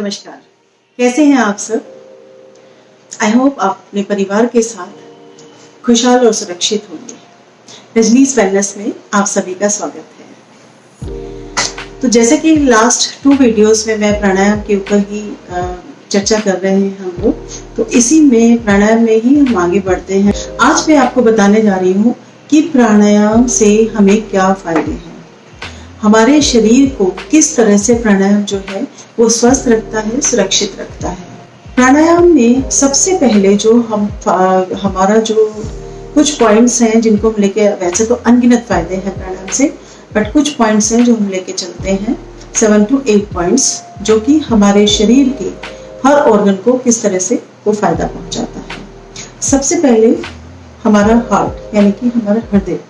नमस्कार, कैसे हैं आप सब? आई होप आप अपने परिवार के साथ खुशहाल और सुरक्षित होंगे। रजनीश वेलनेस में आप सभी का स्वागत है। तो जैसे कि लास्ट 2 वीडियोस में मैं प्राणायाम के ऊपर ही चर्चा कर रहे हैं हम लोग, तो इसी में प्राणायाम में ही हम आगे बढ़ते हैं। आज मैं आपको बताने जा रही हूँ कि प्राणायाम से हमें क्या फायदे हैं, हमारे शरीर को किस तरह से प्राणायाम जो है वो स्वस्थ रखता है, सुरक्षित रखता है। प्राणायाम में सबसे पहले जो हमारा जो कुछ पॉइंट्स हैं जिनको हम लेके, वैसे तो अनगिनत फायदे हैं प्राणायाम से, बट कुछ पॉइंट्स हैं जो हम लेके चलते हैं, 7 to 8 पॉइंट्स, जो कि हमारे शरीर के हर ऑर्गन को किस तरह से वो फायदा पहुंचाता है। सबसे पहले हमारा हार्ट यानी कि हमारा हृदय,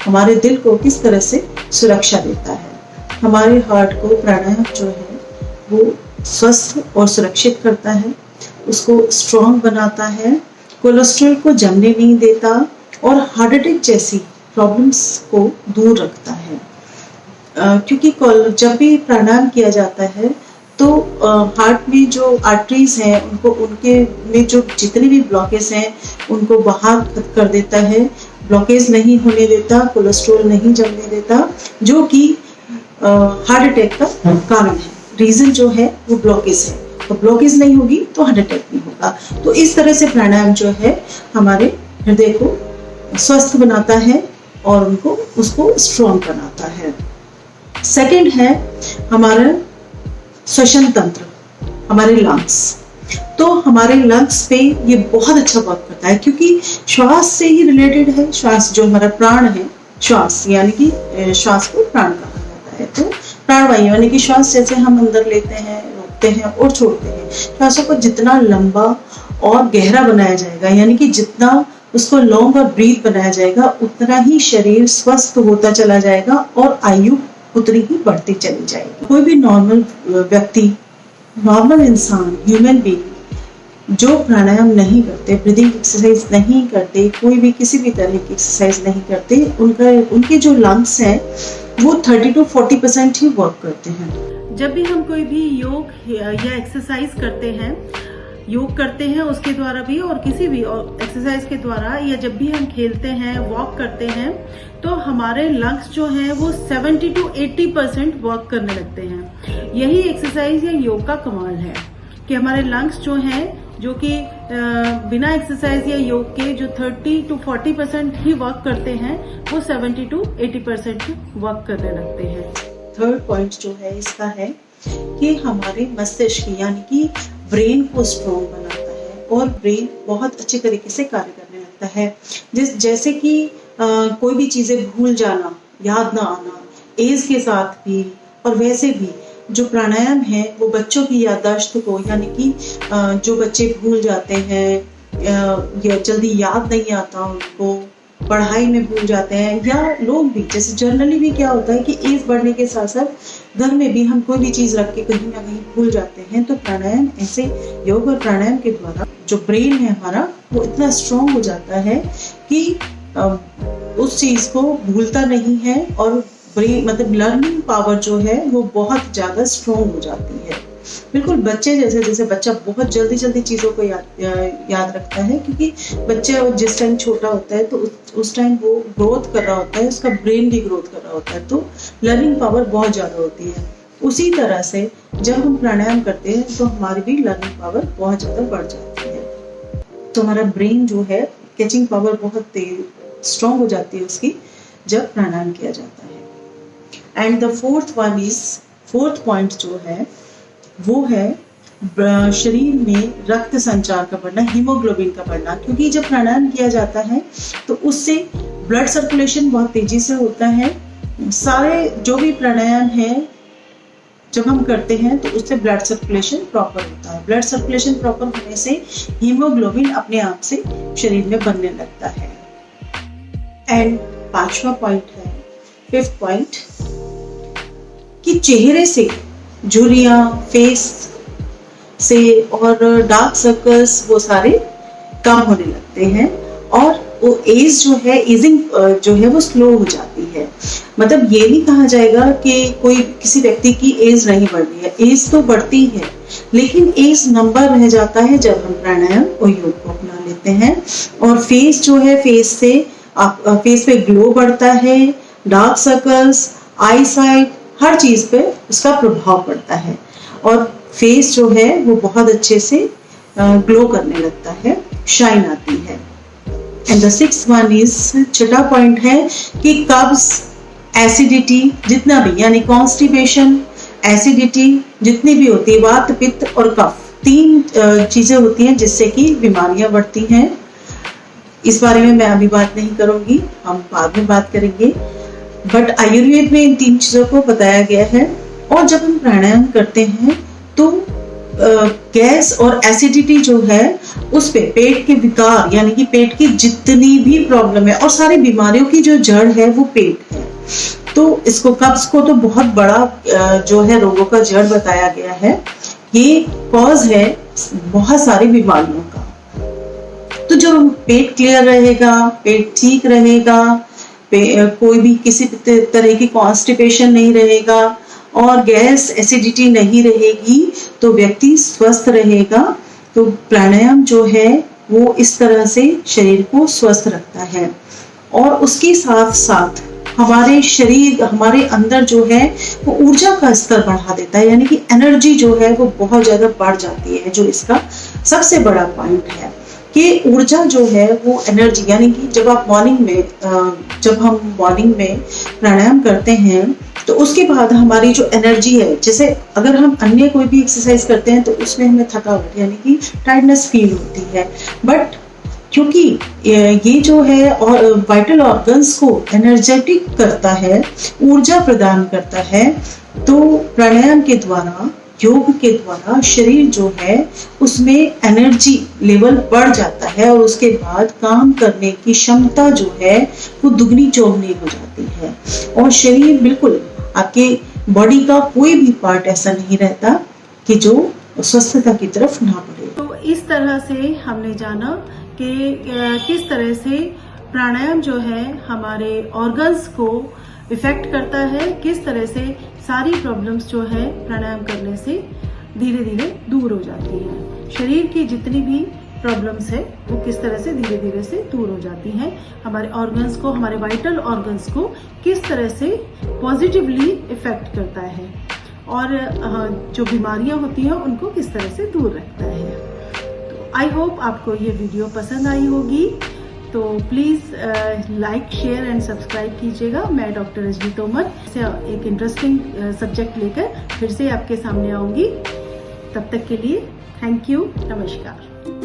हमारे दिल को किस तरह से सुरक्षा देता है। हमारे हार्ट को प्राणायाम जो है वो स्वस्थ और सुरक्षित करता है, उसको स्ट्रॉन्ग बनाता है, कोलेस्ट्रॉल को जमने नहीं देता और हार्ट अटैक जैसी प्रॉब्लम्स को दूर रखता है। क्योंकि जब भी प्राणायाम किया जाता है तो हार्ट में जो आर्टरीज हैं उनको, उनके में जो जितने भी ब्लॉकेज हैं उनको बाहर कर देता है, ब्लॉकेज नहीं होने देता, कोलेस्ट्रॉल नहीं जमने देता, जो कि हार्ट अटैक का कारण है। रीजन जो है वो ब्लॉकेज है, तो ब्लॉकेज नहीं होगी तो हार्ट अटैक नहीं होगा। तो इस तरह से प्राणायाम जो है हमारे हृदय को स्वस्थ बनाता है और उसको स्ट्रॉन्ग बनाता है। सेकंड है हमारा श्वसन तंत्र, हमारे लंग्स। तो हमारे लंग्स पे ये बहुत अच्छा वर्क करता है, क्योंकि श्वास से ही रिलेटेड है। श्वास जो हमारा प्राण है, श्वास यानी कि श्वास को प्राण कहा जाता है। तो प्राणवायु यानी कि श्वास जैसे हम अंदर लेते हैं, रोकते हैं और छोड़ते हैं, श्वासों को जितना लंबा और गहरा बनाया जाएगा, यानी कि जितना उसको लॉन्ग और ब्रीथ बनाया जाएगा, उतना ही शरीर स्वस्थ होता चला जाएगा और आयु उतनी ही बढ़ती चली जाएगी। कोई भी नॉर्मल व्यक्ति, नॉर्मल इंसान, ह्यूमन बीइंग जो प्राणायाम नहीं करते, ब्रीदिंग एक्सरसाइज नहीं करते, कोई भी किसी भी तरह की एक्सरसाइज नहीं करते, उनके जो लंग्स हैं वो 30 to 40% ही वर्क करते हैं। जब भी हम कोई भी योग या एक्सरसाइज करते हैं, योग करते हैं उसके द्वारा भी और किसी भी एक्सरसाइज के द्वारा, या जब भी हम खेलते हैं, वॉक करते हैं, तो हमारे लंग्स जो हैं वो 70 to 80% वर्क करने लगते हैं। यही एक्सरसाइज या योग का कमाल है कि हमारे लंग्स जो हैं, जो कि बिना एक्सरसाइज या योग के जो 30 to 40% ही वर्क करते हैं, वो 70 to 80% वर्क करने लगते हैं। थर्ड पॉइंट जो है इसका है कि हमारे मस्तिष्क यानी कि ब्रेन को स्ट्रॉन्ग बनाता है और ब्रेन बहुत अच्छे तरीके से कार्य करने लगता है। जैसे कि कोई भी चीजें भूल जाना, याद ना आना, एज के साथ भी, और वैसे भी जो प्राणायाम है वो बच्चों की याददाश्त को, यानी कि जो बच्चे भूल जाते हैं या जल्दी याद नहीं आता उनको, पढ़ाई में भूल जाते हैं, या लोग भी जैसे जनरली भी क्या होता है कि एज बढ़ने के साथ साथ घर में भी हम कोई भी चीज रख के कहीं ना कहीं भूल जाते हैं। तो प्राणायाम, ऐसे योग और प्राणायाम के द्वारा जो ब्रेन है हमारा वो इतना स्ट्रांग हो जाता है कि उस चीज को भूलता नहीं है, और ब्रेन मतलब लर्निंग पावर जो है वो बहुत ज्यादा स्ट्रांग हो जाती है। बिल्कुल बच्चे जैसे बच्चा बहुत जल्दी चीजों को याद रखता है, क्योंकि बच्चा जिस टाइम छोटा होता है तो उस टाइम वो ग्रोथ कर रहा होता है, उसका ब्रेन भी ग्रोथ कर रहा होता है, तो लर्निंग पावर बहुत ज्यादा होती है। उसी तरह से जब हम प्राणायाम करते हैं तो हमारी भी लर्निंग पावर बहुत ज्यादा बढ़ जाती है। तो हमारा ब्रेन जो है, कैचिंग पावर बहुत तेज स्ट्रांग हो जाती है उसकी, जब प्राणायाम किया जाता है। एंड द फोर्थ पॉइंट जो है वो है शरीर में रक्त संचार का बढ़ना, हीमोग्लोबिन का बढ़ना। क्योंकि जब प्राणायाम किया जाता है तो उससे ब्लड सर्कुलेशन बहुत तेजी से होता है। सारे जो भी प्राणायाम है जब हम करते हैं तो उससे ब्लड सर्कुलेशन प्रॉपर होता है। ब्लड सर्कुलेशन प्रॉपर होने से हीमोग्लोबिन अपने आप से शरीर में बनने लगता है। एंड 5वां पॉइंट है, 5th पॉइंट, कि चेहरे से झुर्रियां, फेस से और डार्क सर्कल्स वो सारे कम होने लगते हैं और वो एज जो है, एजिंग जो है वो स्लो हो जाती है। मतलब ये नहीं कहा जाएगा कि कोई किसी व्यक्ति की एज नहीं बढ़ रही है, एज तो बढ़ती है, लेकिन एज नंबर रह जाता है जब हम प्राणायाम और योग को अपना लेते हैं। और फेस जो है, फेस पे ग्लो बढ़ता है, डार्क सर्कल्स, आई साइट, हर चीज पे उसका प्रभाव पड़ता है और फेस जो है वो बहुत अच्छे से ग्लो करने लगता है, शाइन आती है। And the sixth one is, छठा पॉइंट है कि कब्ज, एसिडिटी जितना भी, यानी कॉन्स्टिपेशन, एसिडिटी जितनी भी होती है, वात, पित्त और कफ, तीन चीजें होती हैं जिससे कि बीमारियां बढ़ती हैं। इस बारे में मैं अभी बात नहीं करूंगी, हम बाद में बात करेंगे, बट आयुर्वेद में इन तीन चीजों को बताया गया है। और जब हम प्राणायाम करते हैं तो गैस और एसिडिटी जो है उस पे, पेट के विकार यानी कि पेट की जितनी भी प्रॉब्लम है, और सारी बीमारियों की जो जड़ है वो पेट है, तो इसको, कब्ज को तो बहुत बड़ा जो है रोगों का जड़ बताया गया है। ये कॉज है बहुत सारी बीमारियों का। तो जो पेट क्लियर रहेगा, पेट ठीक रहेगा, कोई भी किसी तरह की कॉन्स्टिपेशन नहीं रहेगा और गैस, एसिडिटी नहीं रहेगी, तो व्यक्ति स्वस्थ रहेगा। तो प्राणायाम जो है वो इस तरह से शरीर को स्वस्थ रखता है और उसके साथ साथ हमारे शरीर, हमारे अंदर जो है वो ऊर्जा का स्तर बढ़ा देता है, यानी कि एनर्जी जो है वो बहुत ज्यादा बढ़ जाती है, जो इसका सबसे बड़ा पॉइंट है कि ऊर्जा जो है वो एनर्जी, यानी कि जब आप जब हम मॉर्निंग में प्राणायाम करते हैं तो उसके बाद हमारी जो एनर्जी है, जैसे अगर हम अन्य कोई भी एक्सरसाइज करते हैं तो उसमें हमें थकावट यानी कि टायर्डनेस फील होती है, बट क्योंकि ये जो है और वाइटल ऑर्गन्स को एनर्जेटिक करता है, ऊर्जा प्रदान करता है, तो प्राणायाम के द्वारा, योग के द्वारा शरीर जो है उसमें एनर्जी लेवल बढ़ जाता है और उसके बाद काम करने की क्षमता जो है वो दुगनी चौगनी हो जाती है और शरीर, बिल्कुल आपके बॉडी का कोई भी पार्ट ऐसा नहीं रहता कि जो स्वस्थता की तरफ ना बढ़े। तो इस तरह से हमने जाना कि किस तरह से प्राणायाम जो है हमारे ऑर्गन्स को इफेक्ट करता है, किस तरह से सारी प्रॉब्लम्स जो है प्राणायाम करने से धीरे धीरे दूर हो जाती है। शरीर की जितनी भी प्रॉब्लम्स है वो किस तरह से धीरे धीरे से दूर हो जाती हैं। हमारे ऑर्गन्स को, हमारे वाइटल ऑर्गन्स को किस तरह से पॉजिटिवली इफेक्ट करता है और जो बीमारियां होती हैं उनको किस तरह से दूर रखता है। तो आई होप आपको ये वीडियो पसंद आई होगी, तो please like, share and subscribe कीजिएगा। मैं डॉक्टर रजनी तोमर से एक इंटरेस्टिंग सब्जेक्ट लेकर फिर से आपके सामने आऊँगी। तब तक के लिए थैंक यू, नमस्कार।